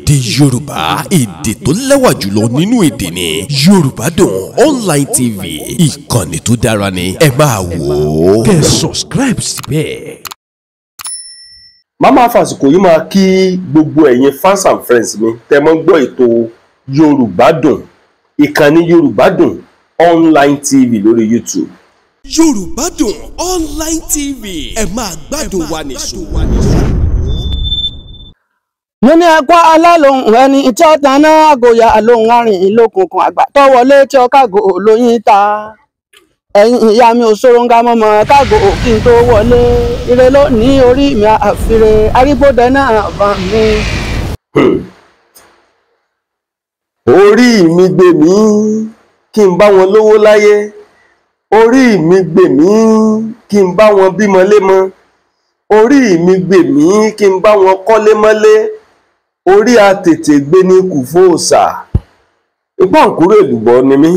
Èdè Yorùbá, èdè tó lẹ́wà jùlọ nínú èdè ni. Yorubadun online TV, ìkànnì tó dára ni. Ẹ máa wò ó. Kẹ́ subscribe síbẹ̀. Màmá fàsìkò yìí máa kí gbogbo ẹ̀yin fans and friends mi tẹ́ mọ́ gbọ́ ètò Yorubadun, ìkànnì Yorubadun online TV lórí YouTube. Yorubadun online TV, ẹ máa gbádùn wa nìṣó. Mo ní ẹ̀kọ́ alálòhùn ẹni tí ó taná àgòyà lòun arìn ìlókùnkùn àgbà tó wọlé tí ó kágò lóyún ta. Ẹ̀yin ìyá mi ò ṣòronga mọ́mọ́ kágò kí n tó wọlé. Ire ló ní orí mi àfire arígbódẹ náà bá mi. Orí mi gbè mí kí n bá wọn lówó láyé. Orí mi gbè mí kí n bá wọn bímọ lémọ. Orí mi gbè mí kí n bá wọn kọ́lé mọ́lé. Orí àtètè gbé ní kùfóòsà. Ipá òkúrò èlùbọ́ ni mí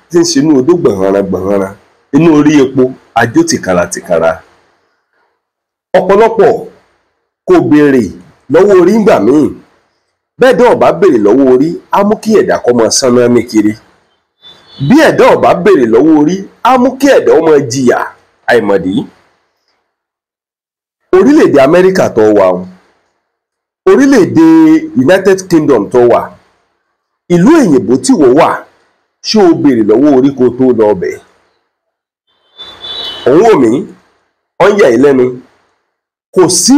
tí ń ṣinú odó gbọ̀nrangbọ̀nran inú orí epo àjò tìkàràtìkàrà. Ọ̀pọ̀lọpọ̀ kò béèrè lọ́wọ́ orí ńgbà míì. Bẹ́ẹ̀ dán ọ̀bá béèrè lọ́wọ́ orí á mú kí ẹ̀dá kó máa sánná ní kiri. Bí ẹ̀dá ọ̀bá béèrè lọ́wọ́ orí á mú kí ẹ̀dá ó máa jìyà àìmọ̀dí. Orílẹ̀-èdè Amẹ́ríkà tó wà o, orílẹ̀-èdè United Kingdom tó wà, ìlú òyìnbó tí wọ́n wà, ṣé o béèrè lọ́wọ́ orí kó tó lọ bẹ̀? Òun ò mí, ó ń yà ẹ́ lẹ́nu. Kò sí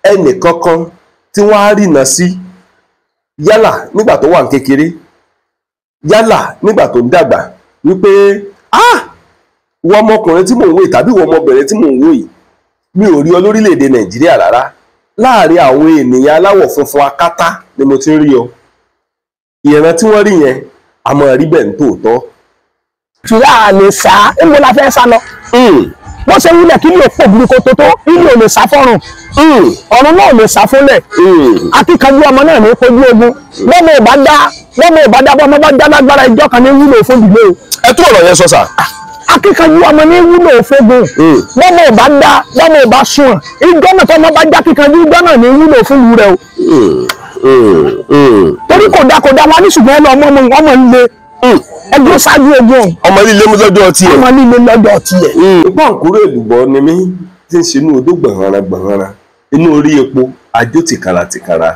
ẹnì kankan tí wọ́n á rìnà sí yálà nígbà tó wà ní kékeré, yálà nígbà tó ń dàgbà, wípé wọ́n ọmọkùnrin tí mò ń wò yìí tàbí wọ́n ọmọbìnrin tí mò ń wò yìí, mi ò rí ọ lórílẹ̀-èdè Nàìjíríà rárá. Láàárín àwọn ènìyàn aláwọ̀ funfun akátá ni mo ti ń rí ọ. Ìran tí wọ́n rí yẹn a máa rí bẹ́ẹ̀ ní tòótọ́. Ṣùgbọ́n a lè sá, níbo la fẹ́ sá lọ? Bó ṣe wílẹ̀ kí ló pò burúkú tó tó, ilé ò lè sá fọ́rùn. Ọ̀run náà ò lè sá fúnlẹ̀. Akíkanjú ọmọ náà ní kojú ogun. Lọ́mọ ìbádá bọ́mọ bá já lágbára ìjọ kan ní wúlò fún ìdílé o. Ẹ tó ọ̀rọ̀ yẹn sọ sà. Akíkanjú ọmọ ní wúlò fógun. Lọ́mọ ìbá sùn. Ìjọ náà tó ọmọ bá já kíkanjú ìjọ náà ní wúlò fún ìlú rẹ o. Torí kò dá wa ní ṣùgbọ́n ẹ lọ ọmọ ń le. Ẹgbẹ́ ṣáájú ogun. Ọmọ líle mú lọ́jọ́ ọtí ẹ̀. Ọmọ líle lọ́jọ́ ọtí ẹ̀. Ipá òkúrò èlùbọ́ ni mí tí ń ṣinú odó gbọ̀nrangbọ̀nran inú orí epo àjò tìkàràtìkàrà.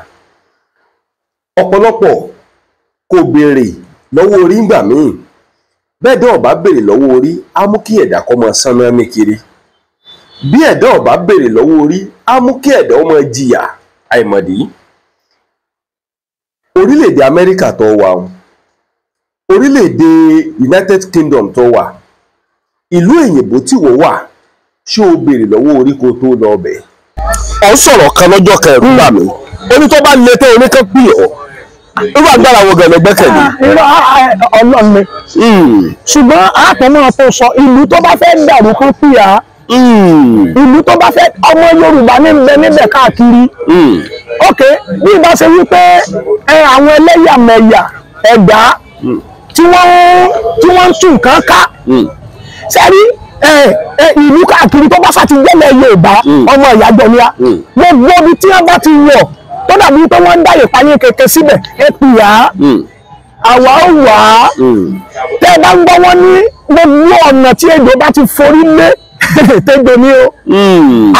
Ọ̀pọ̀lọpọ̀ kò béèrè lọ́wọ́ orí ńgbà míì. Bẹ́ẹ̀ dán ọ̀bá béèrè lọ́wọ́ orí á mú kí ẹ̀dá kó máa sánná ní kiri. Bí ẹ̀dá ọ̀bá béèrè lọ́wọ́ orí á mú kí ẹ̀dá ó máa jìyà àìmọ̀dí. Orílẹ̀-èdè Amẹ́ríkà tó wà o, orílẹ̀-èdè United Kingdom tó wà, ìlú òyìnbó tí wọ́n wà, ṣé o béèrè lọ́wọ́ orí kó tó lọ bẹ̀? Ó sọ̀rọ̀ kan lọ́jọ́ kan ẹ̀rù bà mí. Ó ní tó bá lè tẹ́ oníkan pì ọ́. Irú agbára wo gẹ̀lẹ́ gbẹ́kẹ̀lé? Ọlọ́run ni. Ṣùgbọ́n àtẹ̀mọ́ tó sọ ìlú tó bá fẹ́ dàrú kan pì á. Ìlú tó bá fẹ́ ọmọ Yorùbá níbẹ̀ káàkiri. Ok, bí ìbá ṣe wípé àwọn ẹlẹ́yàmẹ̀yà ẹ̀dá tí wọ́n ń tún nǹkan ká. Sẹ́rí ìlú káàkiri tó bá sá ti gbẹ́lẹ̀ Yorùbá ọmọ ìyàjọ ni a. Gbogbo ibi tí wọ́n bá ti wọ̀ tó dàbí pé wọ́n ń dáyè payé kẹ̀kẹ́ síbẹ̀ ẹ pì á. Àwa ó wà á. Tẹ́ ẹ bá ń gbọ́ wọn ní gbogbo ọ̀nà tí èdè bá ti forí lé tẹ́gbẹ́ ni o.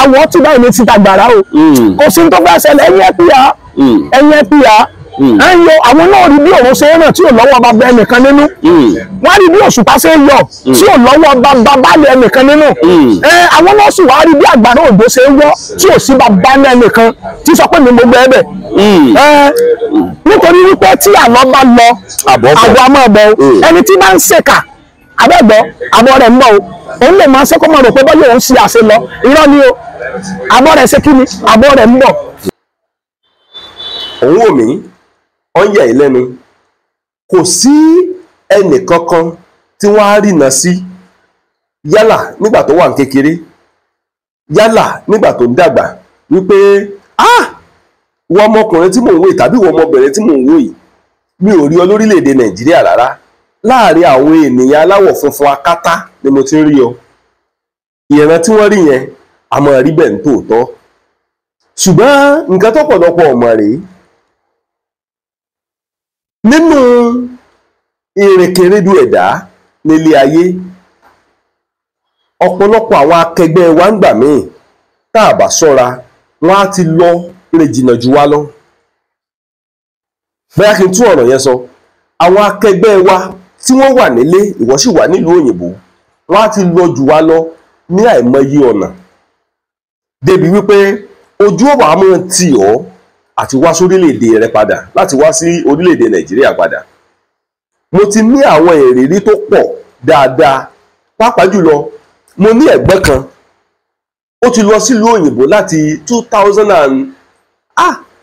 Àwọn tí báyìí ní ti tàgbàrá o. Kò sí tó fẹ́ ṣẹlẹ̀ ẹ̀yìn ẹ pì á. Ẹ̀yìn ẹ pì á. Àwọn náà rí bí òun ṣe ń ràn tí ò lọ́wọ́ bàbá ẹnìkan nínú. Wọ́n rí bí òṣùpá ṣe ń yọ tí ò lọ́wọ́ bàbá balẹ̀ ẹnìkan nínú. Àwọn náà sì wá rí bí àgbàrá òjò ṣe ń wọ́ tí ò sí bàbá ẹnìkan tí sọ pé mi mo gbẹ ẹbẹ̀. Nítorí wípé tí àlọ́ bá lọ àbọ̀ a máa bọ̀ o. Ẹni tí bá ń ṣèkà abẹ́gbọ́ àbọ̀ rẹ̀ ń bọ̀ o. Òun lè máa ṣe kó máa rò pé bọ́yọ̀ òun ṣe àṣẹ lọ. Irọ́ ni o. Àbọ̀ rẹ̀ ṣe kí ni? Àbọ̀ rẹ̀ ń bọ̀. Òun ò mí, ó ń yà ẹ́ lẹ́nu. Kò sí ẹnì kankan tí wọ́n á rìnà sí yálà nígbà tó wà ní kékeré, yálà nígbà tó ń dàgbà, wípé wọ́n ọmọkùnrin tí mò ń wò yìí tàbí wọ́n ọmọbìnrin tí mò ń wò yìí, mi ò rí ọ lórílẹ̀-èdè Nàìjíríà rárá. Láàárín àwọn ènìyàn aláwọ̀ funfun akátá ni mo ti ń rí ọ. Ìran tí wọ́n rí yẹn a máa rí bẹ́ẹ̀ ní tòótọ́. Ṣùgbọ́n nǹkan tó pọ̀lọpọ̀ ọmọ rèé, nínú ìrìnkèrindò ẹ̀dá nílé ayé, ọ̀pọ̀lọpọ̀ àwọn akẹgbẹ́ wa ń gbà míì tá a bá ṣọ́ra wọ́n á ti lọ rìn jìnnà jù wá lọ. bóyá kí n tún ọ̀rọ̀ yẹn sọ, àwọn akẹgbẹ́ wa tí wọ́n wà nílé, ìwọ sì wà nílùú òyìnbó, wọ́n á ti lọ jù wá lọ ní àìmọye ọ̀nà, débi wípé ojú ọ̀wà máa tì ọ́ àti wá sórílẹ̀-èdè rẹ padà, láti wá sí orílẹ̀-èdè Nàìjíríà padà. mo ti ní àwọn ìrírí tó pọ̀ dáadáa, pàápàá jùlọ mo ní ẹ̀gbọ́n kan, ó ti lọ sílùú òyìnbó láti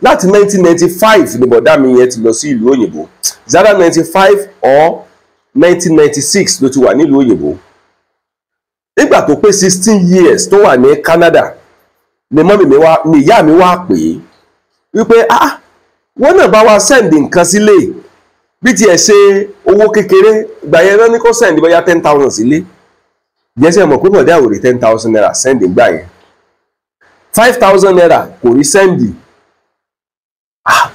1995 ni bọ̀dá mi yẹn ti lọ sí ìlú òyìnbó, 1995 or 1996 ló ti wà nílùú òyìnbó. nígbà tó pé 16 years tó wà ní Canada ni ìyá mi wá pè é wípé wọ́n náà bá wa sẹ́ndì nǹkan sílé, bí tiẹ̀ ṣe owó kékeré, ìgbà yẹn náà ní kó sẹ́ndì bóyá 10,000 sílé, jẹ́sẹ̀ mọ̀ pé bọ̀dá ò rí 10,000 naira sẹ́ndì gbà yẹn, 5,000 naira kò rí sẹ́ndì.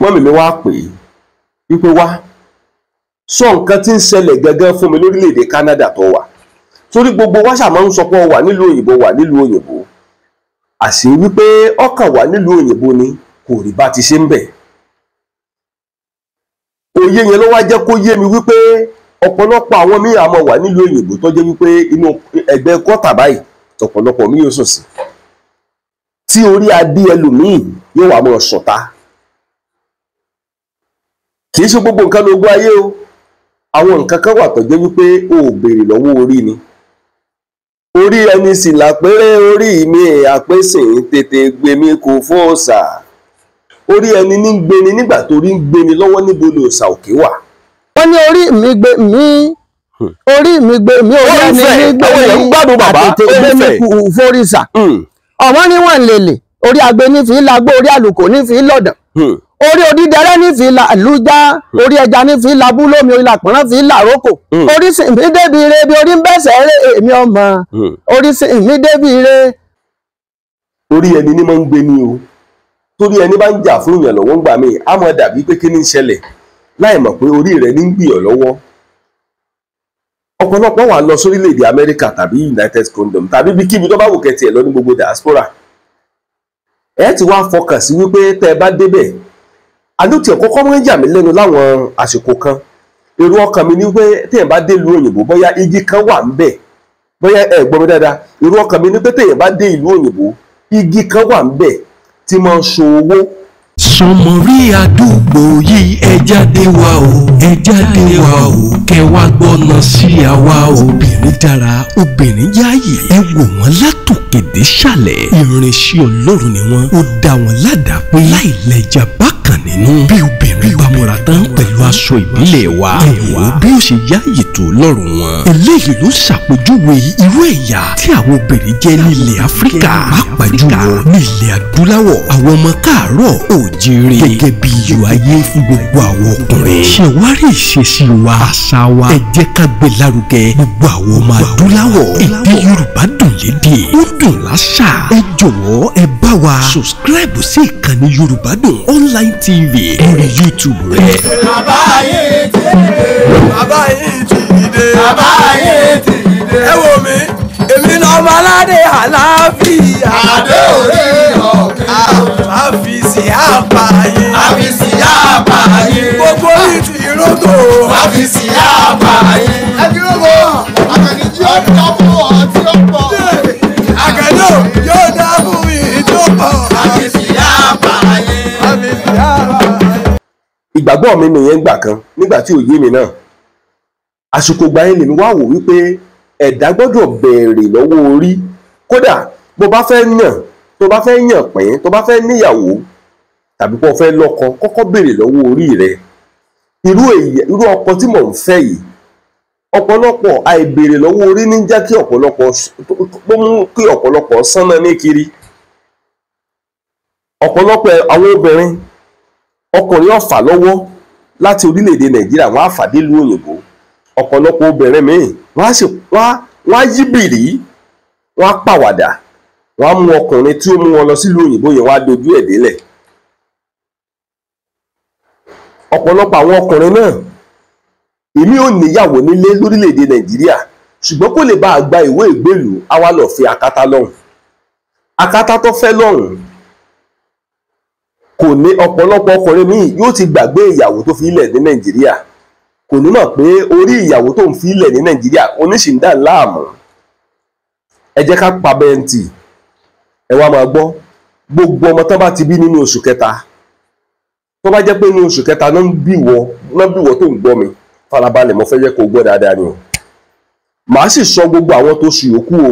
mọ́mì mi wá pè é wípé wá sọ nǹkan tí ń ṣẹlẹ̀ gangan fún mi lórílẹ̀‐èdè Canada tó wà, torí gbogbo wa ṣáà máa ń sọ pé wà nílùú òyìnbó, àṣé wípé ọkàn wà nílùú òyìnbó ni kò rí bá ti ṣe ń bẹ̀. òye yẹn ló wá jẹ́ kó yé mi wípé ọ̀pọ̀lọpọ̀ àwọn míì àmọ́ wà nílùú òyìnbó tó jẹ́ wípé inú ẹgbẹ́ gọ́tà báyìí ọ̀pọ̀lọpọ̀ míì yóò sùn sí, tí orí adé ẹlòmíì yóò wà mọ́ ṣọ̀tá. kì í ṣe gbogbo nǹkan ló gbọ́ ayé o, àwọn nǹkan kan wà tó jẹ́ wípé o ò béèrè lọ́wọ́ orí ni. orí ẹni sì làpẹ́rẹ́ orí mi àpèsìn tètè gbé mi kò fọ́ọ̀sà. orí ẹni ní gbéni nígbà tó rí ń gbéni lọ́wọ́ níbo ni òòṣà òkè wà. wọ́n ní orí mi gbé mi, orí ẹni ní gbé mi àtètè gbé mi kò fọ́ọ̀sà. ọ̀wọ́n ní wọ́n lèlè, orí agbe ní fi lágbó, orí àlùkò ní fi lọ̀dàn, orí odídẹrẹ́ ní fi lùjá, orí ẹja ní fi labú lómi, orí làpọ̀nrán fi làrókò, orí sì mí débi ire bí orí ń bẹ̀sẹ̀ eré èmi ọmọ, orí sì mí débi ire. orí ẹni ní máa ń gbé ní o, torí ẹni bá ń jà fún èèyàn lọ́wọ́ ń gbà mí á máa dàbí pé kí ní ń ṣẹlẹ̀ láì mọ̀ pé orí rẹ̀ ní ń gbì ọ́ lọ́wọ́. ọ̀pọ̀lọpọ̀ wà lọ sórílẹ̀-èdè Amẹ́ríkà tàbí United Kingdom tàbí ibikíbi tó bá wù kẹ́tì ẹ̀ lọ ní gbogbo diaspora, ẹ ti wá fọkàn sí wípé tẹ́ ẹ bá débẹ̀, àdótì ọ̀kọ́kọ́ mọ́ ń yà mí lẹ́nu láwọn àsìkò kan, èrò ọkàn mi ní pé téèyàn bá dé ìlú òyìnbó bóyá igi kan wà ń bẹ̀, bóyá ẹ gbọ́ mi dáadáa, èrò ọkàn mi ní pé téèyàn bá dé ìlú òyìnbó igi kan wà ń bẹ̀ tí máa ń so owó. sọmọrí àdúgbò yìí ẹ jáde wá o, ẹ jáde wá o, kẹ wá gbọ́nà sí àwa obìnrin dára, obìnrin yáàyè, ẹ wò wọ́n látòkè dé sàlẹ̀, ìrìnsẹ̀ Ọlọ́run ni wọ́n, ó dá wọn ládàá pé láì lẹ́jà bákan nínú. bí obìnrin bá múra tán pẹ̀lú aṣọ ìbílẹ̀ wa, ẹ wò bí ó ṣe yáàyè tó lọ́rùn wọn. eléyìí ló ṣàpèjúwe irú ẹ̀yà tí àwọn obìnrin jẹ́ nílẹ̀ Áfíríkà, pàápàá jùlọ nílẹ̀ adúláwọ̀, àwọn ọmọ káàárọ̀ òjíire, gẹ́gẹ́ bí iyọ̀ ayé fún gbogbo àwọn ọkùnrin. ṣé wá rí ìṣesí wa, àṣà wa, ẹ jẹ́ ká gbé lárugẹ. gbogbo àwọn ọmọ adúláwọ̀, èdè Yorùbá dùn lédè, ó dùn láṣà. ẹ jọ̀wọ́ ẹ bá wa subscribe sí ìkànnì Yorùbádùn Online TV lórí YouTube rẹ. bàbá ayé ti dé, bàbá ayé ti dé, bàbá ayé ti dé. ẹ wo mi, èmi náà ọmọ aládé àlàáfíà. adé òde ọ̀kẹ́. àfìsí àpáyé. àfìsí àpáyé. gbogbo yìí ti rògbò. àfìsí àpáyé. ẹ ti rògbò. àkànní yóò dá fún ọ tí ó pọ̀. àkànní yóò dá fún mi tí ó pọ̀. àfìsí àpáyé. àfìsí àpáyé. ìgbàgbọ́ mi nìyẹn gbà kan nígbà tí ò yé mi náà, àsìkò gbà yẹn lèmi wá wò wípé ẹ̀dá gbọ́dọ̀ bẹ̀rẹ̀ lọ́wọ́ orí. kódà bó bá fẹ́ yàn, tó bá fẹ́ yàn pín, tó bá fẹ́ níyàwó tàbí kó fẹ́ lọ́kọ, kọ́kọ́ bẹ̀rẹ̀ lọ́wọ́ orí rẹ̀. irú ọkọ tí mò ń fẹ́ yìí, ọ̀pọ̀lọpọ̀ àìbèrè lọ́wọ́ orí ní jẹ́ kí ọ̀pọ̀lọpọ̀ tó mú kí ọ̀pọ̀lọpọ̀ sánná ní kiri. ọ̀pọ̀lọpọ̀ àwọn obìnrin, ọkùnrin ọ̀fà lọ́wọ́ láti orílẹ̀-èdè Nàìjíríà, wọ́n á fà dé ìlú òyìnbó. ọ̀pọ̀lọpọ̀ obìnrin míì wọ́n á yí bìrì, wọ́n á pàwàdà, wọ́n á mú ọkùnrin tí ó mú wọn lọ sílùú òyìnbó yẹn, wọ́n á dojú ẹ̀ délẹ̀. ọ̀pọ̀lọpọ̀ àwọn ọkùnrin náà èmi ò níyàwó nílé lórílẹ̀‐èdè Nàìjíríà ṣùgbọ́n kó lè bá a gba ìwé ìgbélùú á wá lọ fi akátá lọ́hùn. Akátá tó fẹ́ lọ́hùn kò ní, ọ̀pọ̀lọpọ̀ ọkùnrin míì yóò ti gbàgbé ìyàwó tó fi ilẹ̀ ní Nàìjíríà, kò ní mọ̀ pé orí ìyàwó tó ń fi ilẹ̀ ní Nàìjíríà oníṣìndà láàmú. Ẹ jẹ́ ká pa bẹ́ẹ̀ntì, ẹ wá máa gbọ́, gbogbo ọmọ tó bá ti bí nínú oṣù kẹta, tó bá jẹ́ pé nínú oṣù kẹta náà ń bí wọ́ tó ń gbọ́ mi, farabalẹ̀ mo fẹ́ jẹ́ kó gbọ́ dáadáa ni o. Màá sì sọ gbogbo àwọn tó ṣù yòókù o,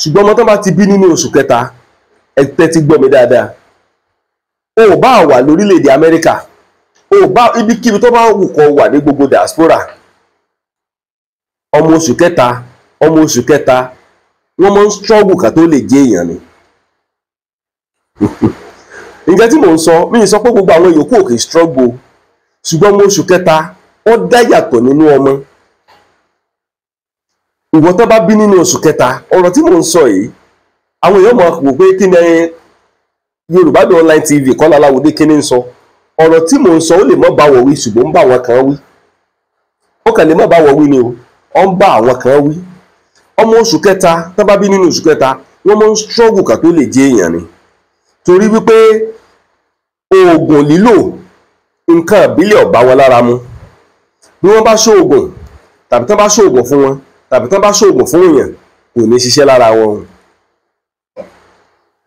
ṣùgbọ́n ọmọ tó bá ti bí nínú oṣù kẹta, ẹ tẹ́tí gbọ́ mi dáadáa. O ò bá wà lórílẹ̀‐èdè Amẹ́ríkà, o ò bá ibikíbi tó bá wù kó wà ní gbogbo diaspora, ọmọ oṣù kẹta wọ́n máa ń struggle ká tó lè jẹ́ èèyàn ni. Nǹkan tí mò ń sọ, mi ì sọ pé gbogbo àwọn yòókù ò kì í struggle, ṣùgbọ́n ọmọ oṣù kẹta ó dá yàtọ̀ nínú ọmọ. Ìwọ tó bá bí nínú oṣù kẹta, ọ̀rọ̀ tí mò ń sọ yìí, àwọn èèyàn máa wò pé kí ni yorubadunonlinetv Kọ́lá Aláwọdé kí ni ń sọ. Ọ̀rọ̀ tí mò ń sọ ó lè má bá wọ̀ wí, ṣùgbọ́n ń bá àwọn kan wí. Ó kàn lè má bá wọ̀ wí ni o, ó ń bá àwọn kan wí. Ọmọ oṣù kẹta tó bá bí nínú oṣù kẹta, wọ́n máa ń struggle ká tó lè jẹ́ èèyàn ni. Torí wípé oògùn lílò, nǹkan ìbílẹ̀ ò bá wọn lára mu. Bí wọ́n bá ṣoògùn tàbí tán bá ṣoògùn fún wọn tàbí tán bá ṣoògùn fún èèyàn, kò ní ṣiṣẹ́ lára wọn.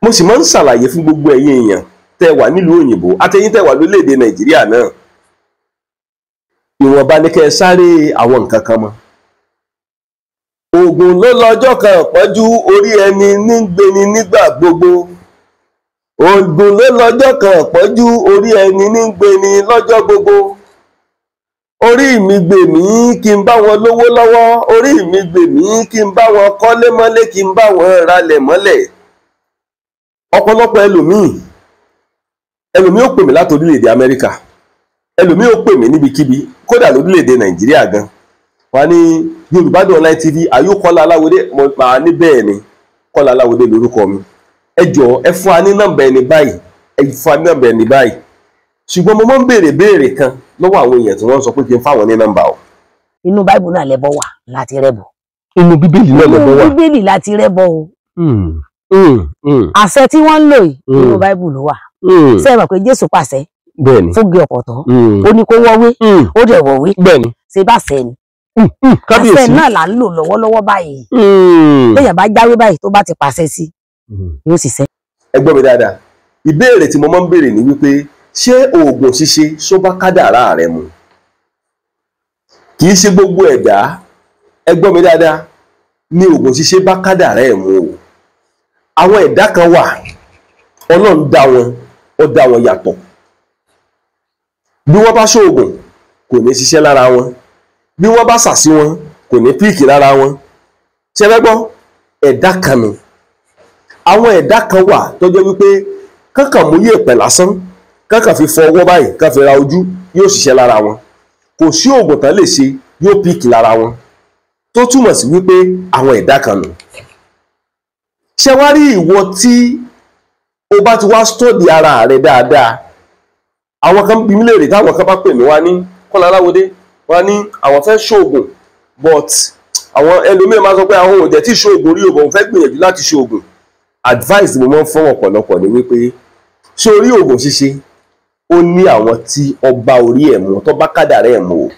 Mo sì máa ń ṣàlàyé fún gbogbo ẹ̀yin èèyàn tẹ́ wà nílùú òyìnbó àtẹ̀yin tẹ́ wà lórílẹ̀‐èdè Nàìjíríà náà, ìwọ̀nba ni kẹ́ ẹ sáré àwọn nǹkan kan mọ́. Oògùn ló lọ́jọ́ kan ìpọ́njú, orí ẹni ní gbéni nígbà gbogbo. Oògùn ló lọ́jọ́ kan ìpọ́njú, orí ẹni ní gbéni lọ́jọ́ gbogbo. Orí mi gbè mí kí n bá wọn lówó lọ́wọ́, orí mi gbè mí kí n bá wọn kọ́lé mọ́lé, kí n bá wọn ralẹ̀ mọ́lẹ̀. Ọ̀pọ̀lọpọ̀ ẹlòmíì ó pè mí láti orílẹ̀-èdè Amẹ́ríkà, ẹlòmíì ó pè mí níbikíbi, kódà lórílẹ̀-èdè Nàìjíríà gan. Wọ́n ní yorubadunonlinetv àyó Kọ́lá Aláwọdé, mo máa ní bẹ́ẹ̀ ni, Kọ́lá Aláwọdé lórúkọ mi. Ẹ jọ̀ọ́ ẹ fún wa ní nọ́mbà ẹni báyìí, ẹ fún wa ní nọ́mbà ẹni báyìí. Ṣùgbọ́n mo máa ń béèrè kan lọ́wọ́ àwọn èèyàn tí wọ́n sọ pé kí n fáwọn ní nọ́mbà o. Inú Báíbù náà lẹ́bọ wà láti rẹ́bọ. Inú Bíbélì náà lẹ́bọ wà. Inú Bíbélì láti rẹ́bọ o. Àṣẹ tí wọ́n ń lò yìí nínú Báíbù ló wà. Ṣé ẹ mọ̀ pé Jésù pàṣẹ fún igi ọ̀pọ̀tọ́, ó ní kó wọ́wé, ó dẹ̀ wọ̀wé, ṣe bá ṣẹ ni. Àṣẹ náà là ń lò lọ́wọ́lọ́wọ́ báyìí. Téèyàn bá jáwé báyìí tó bá ti pàṣẹ sí, yóò ṣiṣẹ́. Ẹ gbọ́ mi dáadáa, ìbéèrè tí mo máa ń béèrè ni wípé ṣé oògùn ṣíṣe ṣó bá kádàrá rẹ mu? Kì í ṣe gbogbo ẹ̀dá, ẹ gbọ́ mi dáadáa, ní oògùn ṣíṣe bá kádàrá ẹ̀ mu o. Àwọn ẹ̀dá kan wà, Ọlọ́run dá wọn, ó dá wọn yàtọ̀. Bí wọ́n bá ṣoògùn kò ní ṣiṣẹ́ lára wọn, bí wọ́n bá ṣàṣì wọn kò ní píìkì lára wọn. Ṣé fẹ́ gbọ́? Ẹ̀dá kan nù. Àwọn ẹ̀dá kan wà tó jẹ́ wípé kánkàn mú yèèpẹ̀ lásán, kánkàn fi fọ ọwọ́ báyìí, kán fi ra ojú, yóò ṣiṣẹ́ lára wọn. Kò sí oògùn tán lè ṣe, yóò píìkì lára wọn. Tó túmọ̀ sí wípé àwọn ẹ̀dá kan nù. Ṣé wá rí ìwọ tí o bá ti wá stọ́dì ara rẹ dáadáa? Àwọn kan bí mi léèrè, táwọn kan bá pè mí wá ní Kọ́lá Aláwọdé, wá ní àwọn fẹ́ ṣoògùn, but àwọn ẹlòmíì máa sọ pé àwọn ò jẹ́ tí ṣoògùn rí òògùn, fẹ́ gbìyànjú láti ṣoògùn. Advice mo máa ń fún ọ̀pọ̀lọpọ̀ ni wípé ṣé orí oògùn ṣíṣe ó ní àwọn tí ọba orí ẹ̀ mu, tó bá kádàrá ẹ̀ mu o.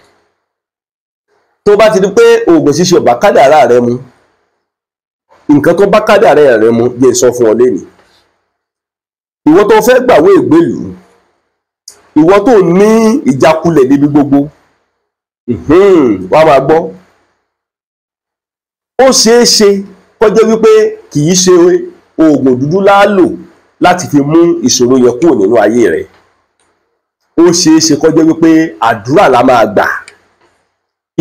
Tó bá ti di pé oògùn ṣíṣe ọba kádàrá rẹ mu, nǹkan tó bá kádàrá rẹ mu jẹ́ sọ fún ọ lẹ́nìí. Ìwọ tó fẹ́ gbàwé ìgbélùú, ìwọ tó ní ìjákulẹ̀ níbi gbogbo, wá máa gbọ́. Ó ṣeé ṣe kó jẹ́ wípé kì í ṣe oògùn dúdú láálò láti fi mú ìṣòro yẹn kúrò nínú ayé rẹ̀. Ó ṣeé ṣe kó jẹ́ wípé àdúrà la máa gbà.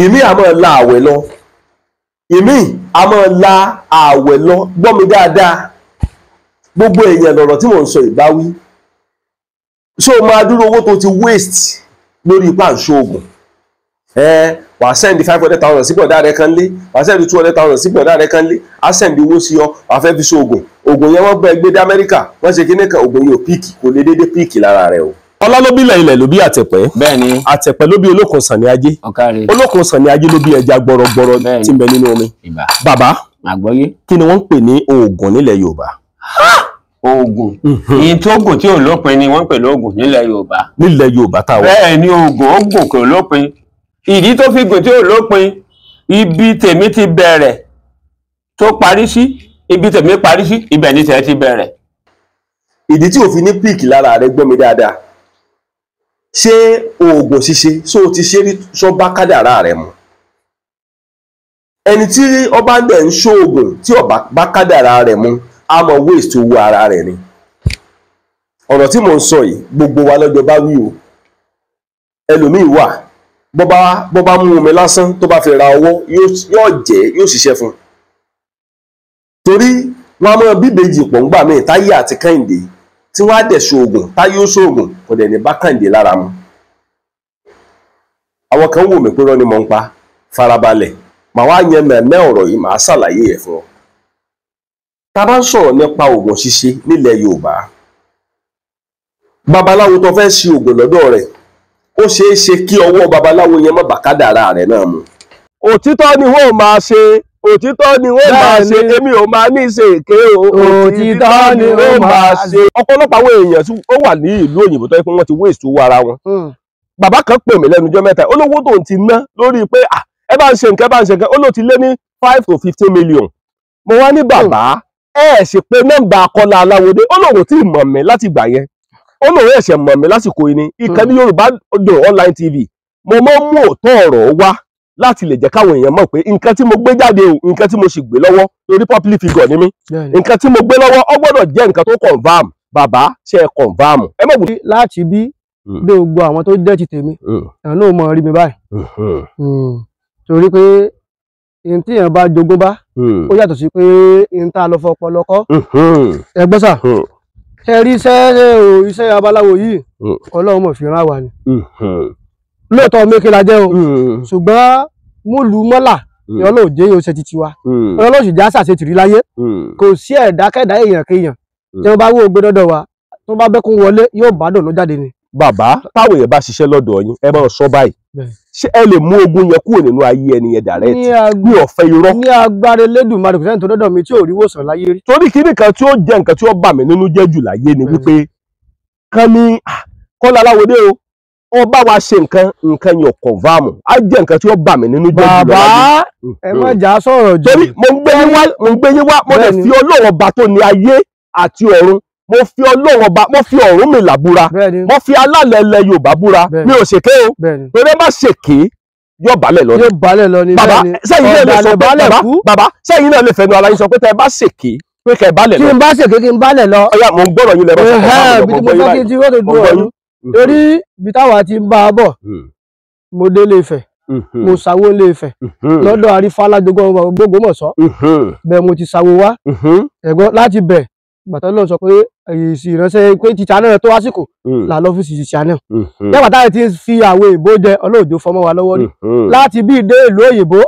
Ìmí a máa la àwẹ̀ lọ, ìmí a máa la àwẹ̀ lọ. Gbọ́ mi dáadáa, gbogbo èèyàn lọ̀rọ̀ tí mò ń sọ ìbáwí. Ṣé o máa dúró owó tó ti waste lórí ipá ìṣòògùn? Wà á sẹ́ndì 500,000 sí bọ̀dá rẹ kan lé, wà á sẹ́ndì 200,000 sí bọ̀dá rẹ kan lé, á sẹ́ndì owó sí ọ, wà á fẹ́ fi ṣoògùn. Ògùn yẹn wọ́n gbé dé Amẹ́ríkà, wọ́n ṣe kíní kan, ògùn yìí ò píìkì, kò lè déédéé píìkì lára rẹ o. ọlá ló bí ilẹ̀ ló bí àtẹ̀pẹ́. Bẹ́ẹ̀ni. Àtẹ̀pẹ́ ló bí olókun sàn ní ajé. Olókun sàn ní ajé ló bí ẹja gbọrọgbọrọ tí ń bẹ nínú omi. Bàbá kí ni wọ́n ń pè ní oògùn nílẹ̀ Yorùbá? Oògùn ìyìn tó oògùn tí ò lópin ni wọ́n ń pè lóògùn nílẹ̀ Yorùbá. Nílẹ̀ Yorùbá táwa. Bẹ́ẹ̀ ni oògùn kò lópin. Ìdí tó fi gùn tí ò lópin, ibi tèmi ti bẹ̀rẹ̀ tó parí sí, ibi tèmi parí sí, ibẹ̀ ni tẹ̀ ti bẹ̀rẹ̀. Ìdí tí òfin ní píìkì lára rẹ gbọ́ mi dáadáa. Ṣé oògùn ṣíṣe só ti ṣe rí sọ bá kádàrá rẹ mu? Ẹni tí ọba dẹ̀ ń ṣoògùn tí ọba bá kádàrá rẹ mu á mọ waste owó ara rẹ ni. Ọ̀rọ̀ tí mò ń sọ yìí gbogbo wa lọ́jọ́ bá wí o. Ẹlòmíì wà bọ́ bá mú omi lásán tó bá fi ra ọwọ́ yóò ṣiṣẹ́ fún un. Torí wọn a mọ bíbejì pọ̀ ń gbà míì Táyé àti Kẹ́hìndé tí wọ́n á dẹ̀ ṣoògùn Táyé ó ṣoògùn kò dẹ̀ ní bá Kẹ́hìndé lára mu. Àwọn kan wò mí pé rọ́ ni mò ń pa, farabalẹ̀ màá wá yẹn mẹ́ẹ̀mẹ́ ọ̀rọ̀ yìí màá ṣàlàyé ẹ̀ fún ọ. Tá a bá ń sọ̀rọ̀ nípa oògùn ṣíṣe nílẹ̀ Yorùbá, babaláwo tó fẹ́ ṣe oògùn lọ́dọ̀ rẹ̀ ó ṣeé ṣe kí ọwọ́ babaláwo yẹn má bá kádàrá rẹ̀ náà mu. Òtítọ́ ni wọ́n máa ṣe, òtítọ́ ni wọ́n máa ṣe, èmi ò máa ní ṣe èké o. Òtítọ́ ni wọ́n máa ṣe. Ọ̀pọ̀lọpọ̀ àwọn èèyàn tí ó wà ní ìlú òyìnbó tó yẹ pé wọ́n ti waste owó ara wọn. Bàbá kan pè mí lẹ́nu ọjọ́ mẹ́ta, olówó tó ń ti ná lórí pé ẹ bá ń ṣe nǹkan, ẹ bá ń ṣe nǹkan, ó ló ti lé ní 5 to 15 million. Mo wá ní bàbá ṣe pé nọ́mbà Kọ́lá Aláwọdé, ó lóun tí ì mọ̀ mí láti ìgbà yẹn, ó lóun ẹ̀ṣẹ̀ mọ̀ mí lásìkò yìí ni. Ìkànnì yorubadunonlinetv mo máa ń mú òótọ́ ọ̀rọ̀ wá láti lè jẹ́ káwọn èèyàn mọ̀ pé nǹkan tí mo gbé jáde o, nǹkan tí mo sì gbé lọ́wọ́ torí public figure ni mí, nǹkan tí mo gbé lọ́wọ́ ó gbọ́dọ̀ jẹ́ nǹkan tó confam. Bàbá ṣe é confam. Ẹ mọ̀ gbọ́dọ̀ láti bí dé gbogbo àwọn tó jẹ́ ti tèmi àwọn náà mọ̀ rí mi báyìí. Torí pé ihun tí èèyàn bá jogún bá ó yàtọ̀ sí pé ihun tá a lọ fọpọlọ kọ́. Ẹ gbọ́ sà, ṣe rí iṣẹ́ babaláwo yìí Ọlọ́run mọ̀ fi rán wa ni. Lóòótọ́ mékè la jẹ́ o, ṣùgbọ́n múlù mọ́là ni Ọlọ́run jẹ́ yóò ṣe ti tiwa. Ọlọ́run sì já sàṣe tìrí láyé. Kò sí ẹ̀dákẹ́dá èèyàn kéèyàn tí wọ́n bá wó gbé dọ́dọ̀ wa tó bá bẹ́kún wọlé yóò bá dùn ló jáde ni. Bàbá táwọn èèyàn bá ṣiṣẹ́ lọ́dọ̀ yín ẹ máa sọ báyìí, ṣé ẹ lè mú ogun yẹn kúrò nínú ayé ẹni yẹn direct ní ọ̀fẹ́ irọ́? Ní agbára Elédùmarè kò sẹ́ni tó dọ́dọ̀ mi tí ò rí wòsàn láyé rí. Torí kíní kan tí ó jẹ́ nǹkan tí ó bà mí nínú jẹ́ jù láyé ni wípé kan ní Kọ́lá Aláwọdé o, ó bá wa ṣe nǹkan yẹn confam, á jẹ́ nǹkan tí ó bà mí nínú jẹ́ jù láyé. Bàbá ẹ má jà sọ̀rọ̀ jù. Torí mo ń gbé yín wá mo lè fi Ọlọ́run ọba tó ní ayé àti ọ̀run, mo fi Ọlọ́run ọba, mo fi Ọ̀rúnmìlà búra, mo fi alálẹ̀ ilẹ̀ Yorùbá búra, mi ò ṣèké o. Torí bá ṣèké yóò balẹ̀ lọ ni. Yóò balẹ̀ lọ ni. Bàbá sẹ́yìn náà lè sọ pé bàbá sẹ́yìn náà lè fẹnu ara yín sọ pé tẹ́ ẹ bá ṣèké pé kẹ́ ẹ balẹ̀ lọ. Kí n bá ṣèké kí n balẹ̀ lọ. Ọ̀yá mo ń gbọ́rọ̀ yín lẹ́bàá sọ̀rọ̀ mo fẹ́ kí n ti wọ́n tó dùn ọ̀run. Torí ibi táwa ti ń bá a bọ̀ mo dé Ilé Ifẹ̀, mo ṣàwó Ilé Ifẹ̀ lọ́dọ̀ Arífálájogún Ògbómọ̀ṣọ́, bẹ́ẹ̀ mo ti ṣàwó wá ẹ̀gbọ́n láti bẹ̀ gbàtọ́ lọ́n sọ pé èsì ìránṣẹ́ pé títà náà tó wásìkò là lọ́fíìsì títà náà. Nígbà táyà ti fi àwọn òyìnbó jẹ ọlọ́ọ̀dọ́ fọmọ́ wa lọ́wọ́ rí. Láti bí dé ìlú òyìnbó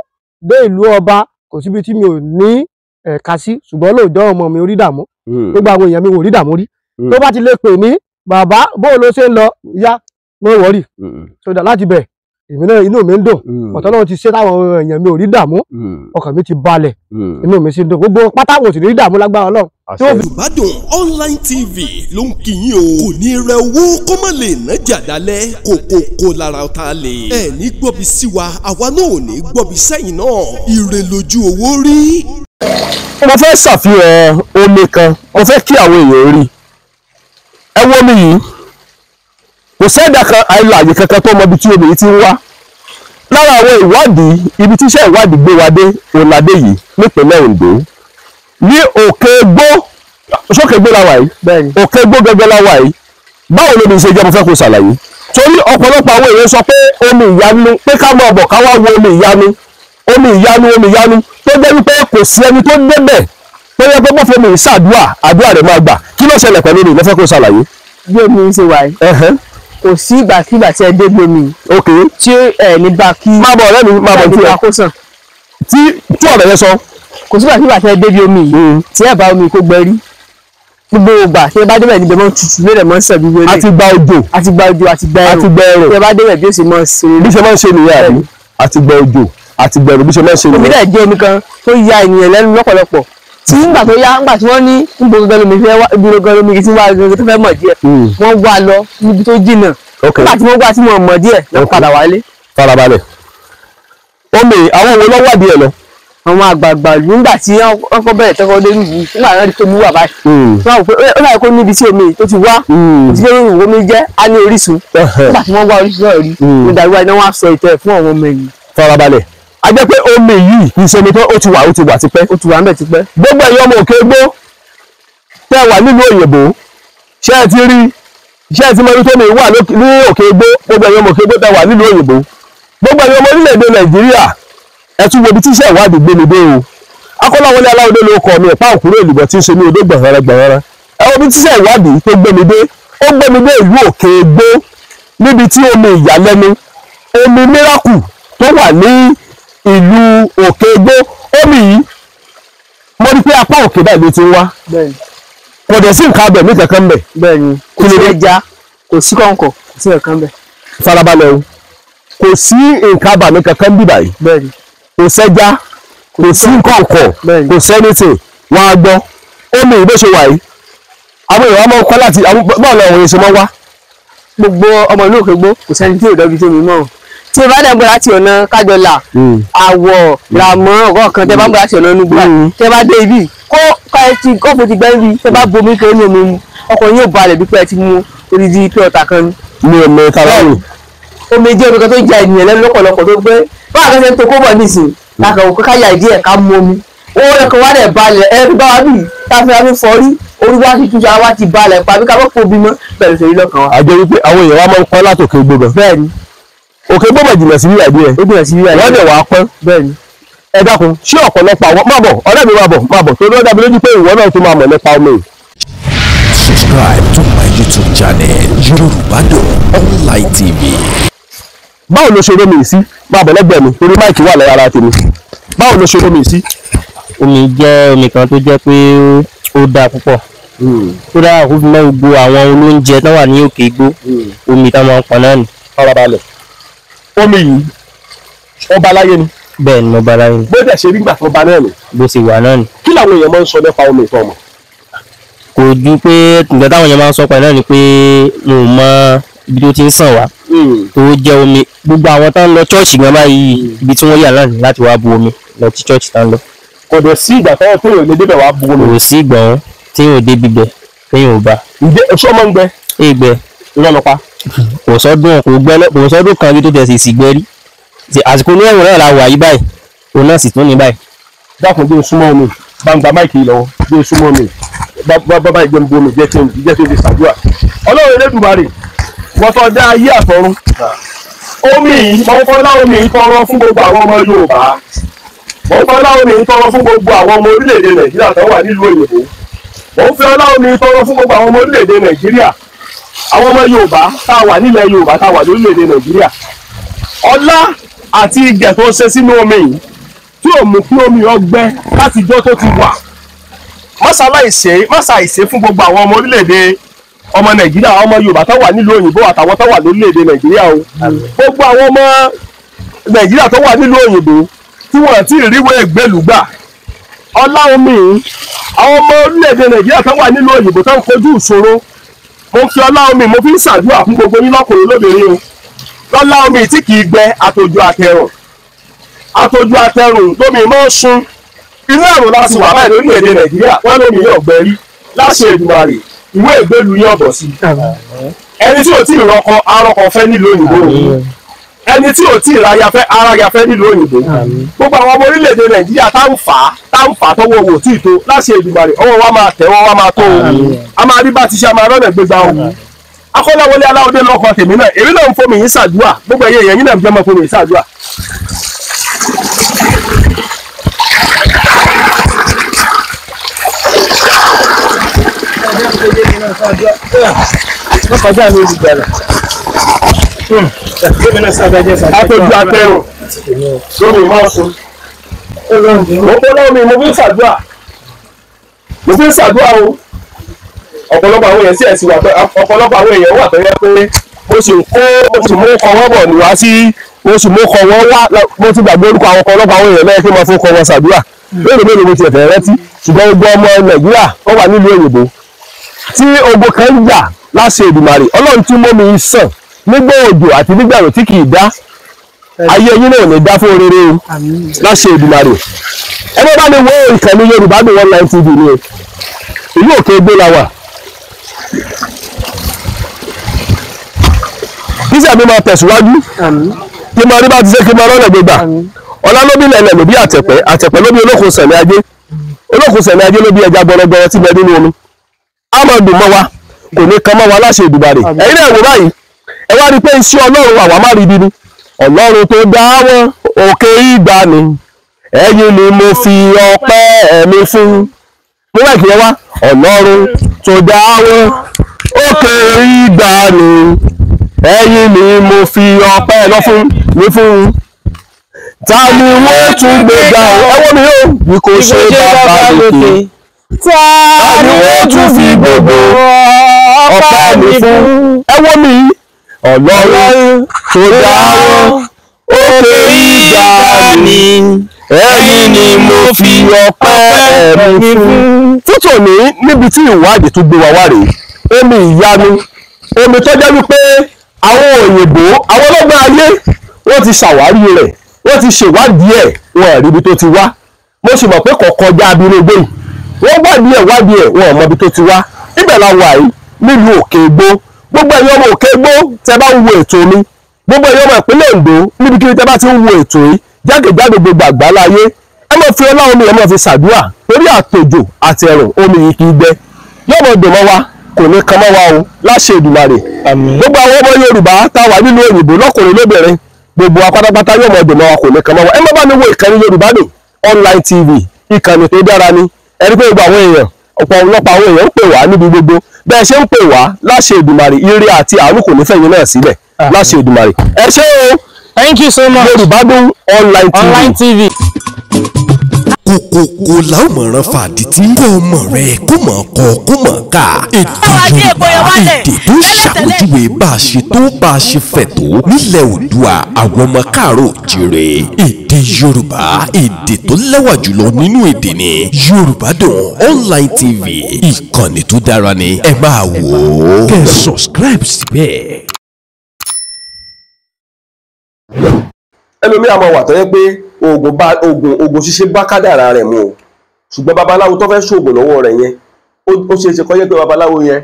dé ìlú ọba kò síbi tí mi ò ní ẹ̀ka sí, ṣùgbọ́n lóòjọ́ ọmọ mi orí dààmú, gbogbo àwọn èèyàn mi ò rí dààmú rí. Tó bá ti lè pè mí bàbá bó ló ṣe ń lọ yá mo wọ́rì sódà láti bẹ̀ èmi náà inú mi ń dùn, ọ̀tọ̀ náà ti ṣe táwọn èèyàn mi ò rí dààmú, ọkàn mi ti balẹ̀, inú mi sì ń dùn, gbogbo pátá wò sì rí dààmú lágbára Ọlọ́run. Yorùbádùn online TV ló ń kí yín o, kò ní rẹ owó kó má lè ná jàdálẹ̀ kókókó lára ọ̀tá lè. Ẹ ní gbọ́bi sí wa, àwa náà ò ní gbọ́bi sẹ́yìn náà, ire lójú owó rí. Mo fẹ́ ṣàfihàn omi kan, mo fẹ́ kí àwọn èèyàn rí. Ẹ wo omi yìí, kò sẹ́dá kan àìláàyè kankan tó mọ ibi tí omi yìí ti ń wá. Lára àwọn ìwádìí ibi tí iṣẹ́ ìwádìí gbé wa dé òǹladé yìí nípínlẹ̀ Ondo ní òkè gbó, sókè gbó la wà yìí, òkè gbó gẹ́gẹ́ la wà yìí. Báwo ló ní ṣe jẹ́ mo fẹ́ kó ṣàlàyé? Torí ọ̀pọ̀lọpọ̀ àwọn èèyàn sọ pé omi ìyanu pé ká mọ̀ ọ̀bọ̀ ká wá wo omi ìyanu tó jẹ́ wípé kò sí ẹni tó débẹ̀ pé yẹ pé bọ́fọ̀ mi ṣàdúrà àdúrà rẹ̀ máa gbà. Kí ló ṣẹlẹ̀ pẹ̀lú mi lọ́fẹ́ kó ṣàlàyé? Bí omi ṣe wà yìí kò sí ìgbàkígbà tí ẹ dé bí omi tí ẹ ní bá kí máa bọ̀ ọ̀rẹ́ mi máa bọ̀ tí ẹ kó sàn. Tí ọ̀rẹ́ yẹn sọ kò sí ìgbàkígbà tí ẹ dé bí omi yìí tí ẹ bá omi kó gbẹ rí. gbogbo ìgbà tí ẹ bá débẹ̀ níbẹ̀ mọ́ tutù lórí ẹ̀ mọ́ sẹ̀ bí wọlé. àti gba òjò àti gba òjò àti gba ẹ̀rùn tí ẹ bá débẹ̀ bí ó ṣe mọ́ ṣe. bí ṣe máa ń ṣe nìyẹn àbí àti gba òjò àti gba ẹ̀rùn bí ṣe máa ń ṣe nìyẹn. omi dẹ̀ jẹ́ omi kan tó ya ènìyàn lẹ́nu lọ́pọ̀lọpọ̀ tí nígbà tó yá nígbà tí wọ́n ní gbogbo lomi fẹ́ wá gbogbo lomi kì í ti wá gbogbo tó fẹ́ mọ̀ díẹ̀ wọ́n wá lọ níbi tó jìnnà nígbà tí wọ́n wá tí wọ́n mọ̀ díẹ̀ lọ padà wálé. farabalẹ̀ omi àwọn wo ló wádìí ẹ̀ lọ. àwọn àgbààgbà nígbà tí wọ́n kọ́ bẹ̀rẹ̀ tẹ́kọ̀ dé nìyí nígbà tí wọ́n rí tó mú wà báyìí wọ́n pé ó láyé kó níbi tí omi tó ti wá tí ó omi jẹ́ á ní orísun nígbà tí wọ́n wá orísun náà rí nígbà tí wọ́n á sọ ìtẹ́ fún àwọn ọmọ ẹ̀yìn. farabalẹ̀ a jẹ́ pé omi yìí kì í ṣe omi tó ó ti wà tipẹ́. ó ti wà ńbẹ̀ tipẹ́. gbogbo ẹ̀yin ọmọ òkè gbó tẹ́ wà nílùú òyìnbó ṣé ẹ ti rí ṣé ẹ ti mọ ibi tó mi wà ní òkè gbó gbogbo ẹ̀yin ọmọ òkè gbó tẹ́ wà nílùú òyìnbó gbogbo ẹ̀yin ọmọ orílẹ̀-èdè nàìjíríà ẹ tún wo ibi tí iṣẹ́ ìwádìí gbé mi dé o akọ́láwọlé aláwọ̀dé ló kọ́ mi ẹ̀pá òkúrò èlùbọ̀ tí ń ṣe ní odó gbọ̀nrẹ́gbọ̀nrẹ́ ẹ wo ibi tí iṣẹ́ ìwádìí tó gbé mi dé ó gbé mi dé ìlú òkè gbó níbi tí omi ìyàlẹ́nu omi míràkù tó wà ní ìlú òkè gbó omi yìí mo rí pé apá òkè báyìí ló ti ń wá kò dẹ̀ sí nǹkan abẹ̀mí kankan bẹ̀. bẹ́ẹ̀ni kò sí ẹja kò sí kọ̀ǹkọ̀ kò sí nǹkan bẹ̀. farabalẹ̀ o kò sí nǹkan abàmì kankan bí báyìí kò sẹ́ja kò sí kọ̀ǹkọ̀ kò sẹ́nìtì wọn á gbọ́ omi ìbò ṣe wà yìí àwọn èèyàn máa ń kọ́ láti báwo ni àwọn èèyàn ṣe máa ń wá. gbogbo ọmọ ìlú òkè gbó kò sẹ́ni tí ò dọ́bi tó mi mọ́ tí ẹ bá dẹ̀ ń bọ̀ láti ọ̀nà kájọlà àwọ̀ làmọ́ ọ̀gọ́ kan tẹ́ bá ń bọ̀ láti ọ̀nà onúgbà tẹ́ bá dé ibi kó kófò ti gbẹ́ ibi tẹ́ bá bomi kéré ní omi mu ọkọ̀ yóò balẹ̀ bí pé ẹ ti mú odidi pé ọ̀tà kan ní. mi ò mọ kárọ̀rì. omi jẹ́ omi kan tó ja ènìyàn lẹ́nu lọ́pọ̀lọpọ̀ tó gbé báwa kan ṣe ń to kó bọ̀ nísìnyí lákàn òkú káyà ìdí ẹ̀ ká mú omi owó ẹ̀kọ́ wá dẹ̀ balẹ̀ ẹ̀rí bá wa bì káfíńà mi fọ́rí orí wa ti túnṣe wa ti balẹ̀ pa bí ká bọ́ fòbi mọ́ bẹ̀rẹ̀ sèrí lọ́kàn wa. àjẹ́ wípé àwọn èèyàn wa máa ń kọ́ látòkè gbogbo. bẹ́ẹ̀ni òkè gbogbo jìnnà sí yíyà díẹ̀. ó jìnnà sí yíyà díẹ̀. wọ́n dẹ̀ wá pẹ́. bẹ́ẹ̀ni. ẹ dákun ṣé ọ̀pọ̀lọpọ̀ àwọn máa bọ̀ ọ̀rẹ́ mi máa bọ̀ tó ló dá mi lójú pé ìwọ náà tó máa mọ̀ nípa omi. Subscribe to my YouTube channel yorubadunonlinetv. báwo ló ṣe rómi sí máa bọ̀ lẹ́gbẹ̀ẹ́ mi torí máìkì wà lẹ́yìn ara tèmi báwo ló ṣe rómi sí. omi jẹ́ omi kan tó jẹ́ pé ó dáa púpọ̀ ó dáa kó fi mọ́ gbogbo àwọn olóúnjẹ tó wà ní òkè igbó omi tá máa ń pọn náà nì. farabalẹ̀ omi yìí ọba láyé ni. bẹ́ẹ̀ ni ọba láyé ni. bó dẹ̀ ṣe rí gbà tó ba náà nì. bó ṣe wà náà nì. kí làwọn èèyàn máa ń sọ nípa omi ìtọ́ ọmọ. kò ju pé nǹkan táwọn èèyàn máa ń sọ pẹ̀lú náà ni pé mo mọ ibi tó ti ń sàn wá tó jẹ́ omi gbogbo àwọn tó ń lọ ṣọ́ọ̀ṣì gan báyìí ibi tí wọ́n yà náà ní láti wá bu omi lọ sí ṣọ́ọ̀ṣì tó ń lọ. kò dẹ̀ sí ìgbà tọ́wọ́ tó yàn lé débẹ̀ wá bu omi. kò sí ìgbà wọn tí yóò dé bíbẹ̀ téèyàn ò bá. ǹjẹ́ èso ọmọ ń gbẹ. ègbẹ ìrọ̀lọ́pàá. kò sọ́dún kan bí tó tẹ̀ sí gbẹ́rí àsìkò ní ẹ̀wọ̀n náà la wà yí báyìí òun náà sì tún ní báyìí. dákun bí o súnmọ́ mi gbangba máìkì lọ́wọ́ bí o súnmọ́ mi bàbá ìgbẹ́ mi bomi jẹ́ tó fi ṣàdúrà. ọlọ́run Elédùmarè wọ́n tọ́ dá ayé àtọ̀run. omi yìí mọ̀ ń fọ́lá omi yìí tọrọ fún gbogbo àwọn ọmọ Yorùbá mọ̀ ń fọ́lá omi yìí tọrọ fún gbogbo àwọn ọmọ orílẹ̀-èdè Nàìjíríà tó wà nílùú òyìnbó mọ̀ ń fi ọlá omi yìí tọrọ fún gbogbo àwọn ọmọ orílẹ̀-èdè Nàìjíríà àwọn ọmọ Yorùbá tá a wà nílẹ̀ Yorùbá tá a wà lórílẹ̀-èdè Nàìjíríà ọlá àti ìgẹ̀ tó ṣe sínú omi yìí tí ò mú kí omi ọgbẹ́ láti jọ́ tó ti wà mọ́sàláìṣe fún gbogbo àwọn ọmọ orílẹ̀-èdè ọmọ Nàìjíríà àwọn ọmọ Yorùbá tó wà nílùú òyìnbó àtàwọn tó wà lórílẹ̀-èdè Nàìjíríà o gbogbo àwọn ọmọ Nàìjíríà tó wà nílùú òyìnbó tí wọ́n ti ríwé ìgbélú gbà ọlá omi àwọn ọmọ orílẹ̀-èdè Nàìjíríà tó wà nílùú òyìnbó tó ń kojú ìṣòro mo fi ọlá omi mo fi ń ṣàdúrà fún gbogbo yín lọ́kùnrin lóbìnrin o lọ́lá omi tí kì í gbẹ àtòjù àtẹrùn tómi mọ́ sun inú ẹ̀rùn láti wà báyìí lórílẹ̀-èdè Nàìjíríà wọ́n lómi yóò gbẹ rí láṣẹ Èdùmàrè ìwé ìgbélu yín ọ̀bọ̀ sí ẹni tí ò tí ì rọkọ arọkọ fẹ́ nílùú òyìnbó ẹni tí ò tí ì ráyà fẹ́ nílùú òyìnbó gbogbo àwọn ọmọ orílẹ̀-èdè Nàìjíríà tá ń fà tọwọ́ wò tí ì tó láṣẹ Èdùmàrè ọwọ́ wa máa tẹ̀ wọ́n wa máa tó o a máa rí bá ti ṣe a máa rọ́nà gbégbá o akọ́láwọlé aláwọ̀dé lọ́kọ̀ tèmi náà èmi náà ń fomi yín ṣàdúrà gbogbo ẹ̀yẹ yẹn yín náà ń jẹ́ mọ́ fomi yín ṣàdúrà. kọjá mi olùgbàlà. àtòjú àtẹrù lómi máa sun. mo kọ́ lọ́wọ́ mi mo fi ń ṣàdúrà o ọ̀pọ̀lọpọ̀ àwọn èèyàn sí ẹ̀sìn wà ọ̀pọ̀lọpọ̀ àwọn èèyàn wà tó yẹ pé mo sì mú kọ wọ́n bọ̀ wá sí mo sì mú kọ wọ́n wá mo ti gbàgbé orúkọ àwọn ọ̀pọ̀lọpọ̀ àwọn èèyàn lẹ́yìn kí wọ́n fún kọ wọn ṣàdúrà lónìí mo ti ẹ̀fẹ̀ rántí ṣùgbọ́n gbogbo ọmọ Nàìjíríà wọ́n wà nílùú òyìnbó tí ogun kan ń jà láṣẹ Èdùmàrè Ọlọ́run tún mọ́ mi sàn nígbà òjò àti nígbà òrò tí kì í dá ayé yín náà ní dá fún rere o láṣẹ Èdùmàrè ẹgbẹ́ bá ní wo ìkànnì yorubadunonlinetv ni ìlú òkè gbé la wà kí sàbí máa tẹ̀síwájú kí máa rí bá ti ṣe kí máa rọ́nà gbégbà ọ̀la ló bí lẹ̀lẹ̀ ló bí àtẹ̀pẹ́ ló bí olókùn sẹ̀mí ajé ló bí ẹja gbọrọgbọrọ tí bẹ nínú omi a máa dùn mọ́ wa kò ní kan mọ́ wa láṣẹ Èdùmàrè ẹ̀yin náà wò báyìí ẹ wá rí pé iṣẹ́ Ọlọ́run àwa má rí bí ni Ọlọ́run tó dá wọn òkè ìgbàanì ẹ̀yin ni mo fi ọpẹ́ mi fún mo bá kí ẹ wá Ọlọ́run tó dá wọn òkè ìgbàanì ẹ̀yin ni mo fi ọpẹ́ lọ fún mi fún ta ni wọ́n tún gbé ga ẹwọ́ mi yóò bí kò ṣe bàbá lókè ta ni wọ́n tún fi gbogbo ọpẹ́ mi fún ẹwọ́ mi Ọlọ́run tó dá wọn òkè ìgbàanì ẹ̀yin ni mo fi ọpẹ́ mi fún. Títò ní níbi tí ìwádìí tó gbé wa wá rèé omi ìyanu omi tó jẹ́ wípé àwọn òyìnbó àwọn ọlọ́gbọ́n ayé wọ́n ti ṣàwárí rẹ̀ wọ́n ti ṣèwádìí ẹ̀ wọn rí ibi tó ti wá mo sì mọ̀ pé kọ̀ọ̀kan já abirúgbó yìí wọ́n wádìí ẹ̀ wọn ò mọ ibi tó ti wá níbẹ̀ la wà yìí nílùú Òkè Igbó gbogbo ẹ̀yin ọmọ Òkè Igbó tẹ́ bá ń wo ètò mi gbogbo ẹ̀yin ọmọ ìpínlẹ̀ Oǹdó níbikíbi tẹ́ bá ti ń wo ètò yìí jákèjádò gbogbo àgbáláyé ẹ máa fi ọlá omi ẹ máa fi ṣàdúrà torí àtòjò àti ẹ̀rùn omi yìí kì í gbẹ yóò mọ dùn mọ́ wa kò ní kan mọ́ wa o láṣẹ Èdùmàrè gbogbo àwọn ọmọ Yorùbá tá a wà nínú òyìnbó lọ́kùnrin lóbìnrin gbogbo wa pátápátá yóò mọ dùn mọ́ wa kò ní kan mọ́ wa ẹ má bá mi wo ìkànnì Yorubadun online TV ìkànnì tó dára ni ẹni pé gbogbo àwọn èèyàn ọ̀pọ̀lọpọ̀ àwọn èèyàn ń pè wá níbi gbogbo bẹ́ẹ̀ ṣe ń pè wá láṣẹ Èdùmàrè ire àti àánú kò ní fẹ̀yìn náà sílẹ̀ láṣẹ Èdùmàrè ẹ ṣé o. Thank you so much. Yorubadun online TV. kòkòkò la ó mọ̀ràn fàdítí kọ́ ọmọ rẹ kó mọ̀ kọ́ kó mọ̀ ká èdè Yorùbá èdè tó ṣàpèjúwe bá a ṣe tó bá a ṣe fẹ̀ tó nílẹ̀ Oòduà àwọn ọmọ káàárọ̀ oòjíire èdè Yorùbá èdè tó lẹ́wà jùlọ nínú èdè ni Yorubadun online TV ìkànnì tó dára ni ẹ máa wò ó kẹ́ ẹ subscribe síbẹ̀. ẹlòmíà máa wà tó yẹ pé oògùn ṣíṣe bá kádàrá rẹ̀ mu o ṣùgbọ́n babaláwo tó fẹ́ ṣoògùn lọ́wọ́ rẹ̀ yẹn ó ṣeé ṣe kó jẹ́ pé babaláwo yẹn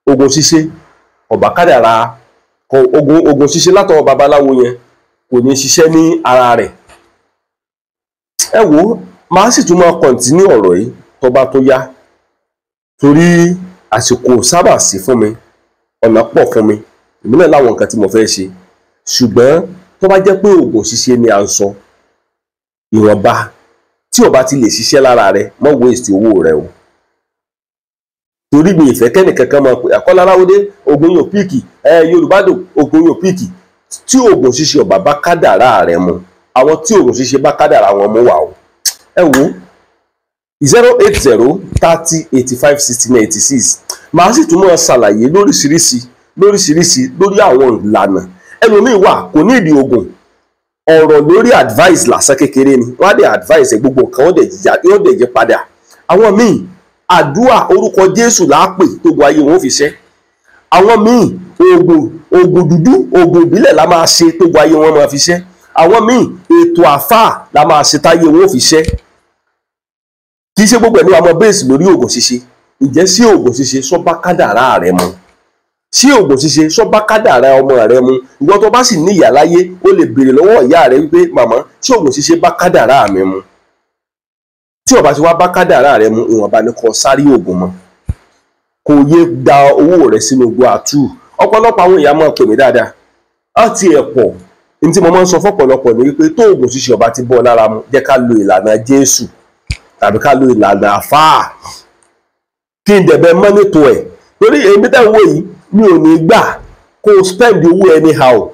oògùn ṣíṣe ọ̀bá kádàrá oògùn ṣíṣe látọwọ́ babaláwo yẹn kò ní ṣiṣẹ́ ní ara rẹ̀. ẹ wo màá sì tún máa kọ̀ǹtínú ọ̀rọ̀ yìí tó bá tó yá torí àsìkò sábà sí fún mi ọ̀nà pọ̀ fún mi ìmúlẹ̀ láwọn nǹkan tí mo fẹ́ ṣe ṣùgbọ́n tó bá jẹ́ pé oògùn ṣíṣe ni à ń sọ ìwọ̀nba tí ó bá ti lè ṣiṣẹ́ lára rẹ mọ́ waste owó rẹ o torí mi ìfẹ́ kẹ́nìkankan máa pè àkọ́láráwọ́dé oògùn yóò píìkì Yorùbádùn oògùn yóò píìkì tí oògùn ṣíṣe ọ̀bà bá kádàrá rẹ mu àwọn tí oògùn ṣíṣe bá kádàrá wọn mú wà o ẹ wo 080 30 85 69 86 màá sì tún máa ṣàlàyé lóríṣiríṣi lórí àwọn ìlànà ẹlòmíì wà kò ní ìdí oògùn ọ̀rọ̀ lórí advice lásán kékeré ni wọ́n á dẹ̀ advice gbogbo nǹkan wọ́n dẹ̀ yí padà àwọn míì àdúà orúkọ Jésù láàpè tó gbọ́ ayé wọn fi ṣẹ́ àwọn míì oògùn dúdú oògùn ìbílẹ̀ la máa ṣe tó gbọ́ ayé wọn máa fi ṣẹ́ àwọn míì ètò àfáà la máa ṣe táyé wọn fi ṣẹ́ kì í ṣe gbogbo ẹni àmọ́ bẹ́ẹ̀sì lórí oògùn ṣíṣe ìjẹ́ sí oògùn ṣíṣe sọ́bà kádàrá rẹ mu sí oògùn ṣíṣe sọ́bà kádàrá ọmọ rẹ mu ìwọ tó bá sì ní ìyá láyé ó lè béèrè lọ́wọ́ ìyá rẹ wípé màmá sí oògùn ṣíṣe bá kádàrá mi mu tí ó bá ti wá bá kádàrá rẹ mu ìwọ̀nba ni kò sáré oògùn mọ́ kò yé da owó rẹ sínú ogbó àtú ọ̀pọ̀lọpọ̀ àwọn èèyàn máa pè mí dáadáa á ti ẹ̀ pọ̀ ní tí mo máa ń sọ fọ́pọ̀lọpọ̀ ní wípé tó oògùn ṣíṣe ọba ti bọ́ lára mu jẹ́ ká lo ìlànà Jésù tàbí ká lo ìlànà àfáà kí n dẹ̀bẹ̀ mọ́nítò ẹ̀ torí èmi tẹ́ ń wò yìí mi ò ní gbà kó o spend owó anyhow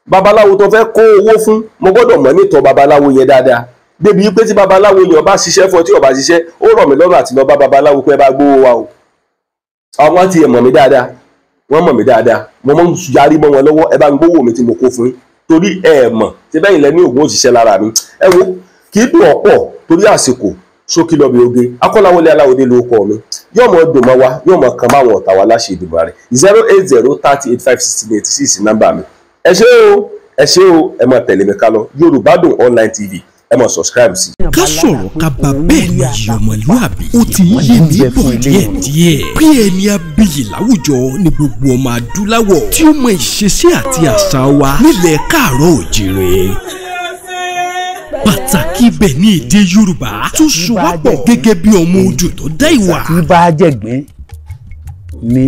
babaláwo tó fẹ́ kó owó fún mo gbọ́dọ̀ mọ́nítò babaláwo yẹn dáadáa débi pé tí babaláwo yẹn ọba ṣiṣẹ́ fún ọ tí ọba ṣiṣẹ́ ó rọ̀ mí lọ́rùn àti lọ bá babaláwo pé ẹ bá gbówó wa o àwọn tí ẹ mọ̀ mí dáadáa wọ́n mọ̀ mí dáadáa mo mọ̀ ń yarí mọ́ wọn lọ́wọ́ ẹ bá ń gbówó mi tí mo kó fún yín torí ẹ mọ̀ ṣe bẹ́yìn lẹ́ni òògùn òṣìṣẹ́ lára mi ẹ wo kì í dùn ọ̀pọ̀ torí àsìkò ṣókí lọ́bi oge Akọ́láwọlé Aláwọ̀dé ló kọ́ mi yóò mọ̀ dùn mọ́ wa yóò mọ̀ kàn máwọn ọ̀tá wa láṣẹ ìdìbò rẹ̀ 08030851686 nọ́mbà mi ẹ ṣé o ẹ máa tẹ̀lé mi ká lọ Yorùbá Dùn Online TV ẹ máa subscribe sí. ká sọ̀rọ̀ ká bá bẹ́ẹ̀ ni yìí ọmọlúàbí ó ti ń yé mi bọ̀ díẹ̀díẹ̀ pé ẹni abiyì láwùjọ ni gbogbo ọmọ adúláwọ̀ tí ó mọ ìṣesí àti àṣà wa nílẹ̀ káàárọ̀ òjìrè pàtàkì ibẹ̀ ní èdè Yorùbá tó so wá pọ̀ gẹ́gẹ́ bí ọmọ odò tó dá ìwà. tí bá jẹ̀gbẹ́ ní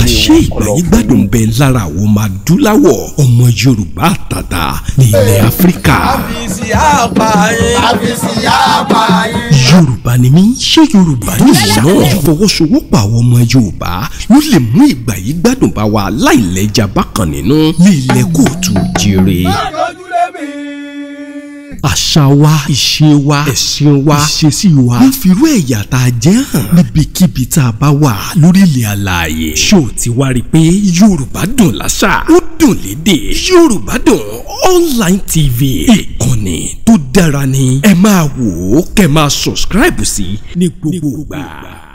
àṣé ìgbàyí gbádùn bẹ lára àwọn ọmọ adúláwọ̀ ọmọ Yorùbá àtàtà ní ilẹ̀ Áfíríkà. Yorùbá ni mí ṣé Yorùbá ni ìwọ náà ìfọwọ́sowọ́pọ̀ àwọn ọmọ Yorùbá ló lè mú ìgbàyí gbádùn bá wa láìlẹ́jà bákan nínú ní ilẹ̀ kóòtù òjìrè. Àṣà wa, ìṣe wa, ẹ̀sìn wa, ìṣesí wa ló fi irú ẹ̀yà tá a jẹ́ hàn níbikíbi tá a bá wà lórílẹ̀ alààyè. Ṣó ti wá rí i pé Yorùbá Dùn láṣà ó dùn lédè. Yorùbá Dùn Online TV ìkànnì tó dára ni ẹ máa wò ó kẹ́ máa subscribe sí ní gbogbo ìgbà.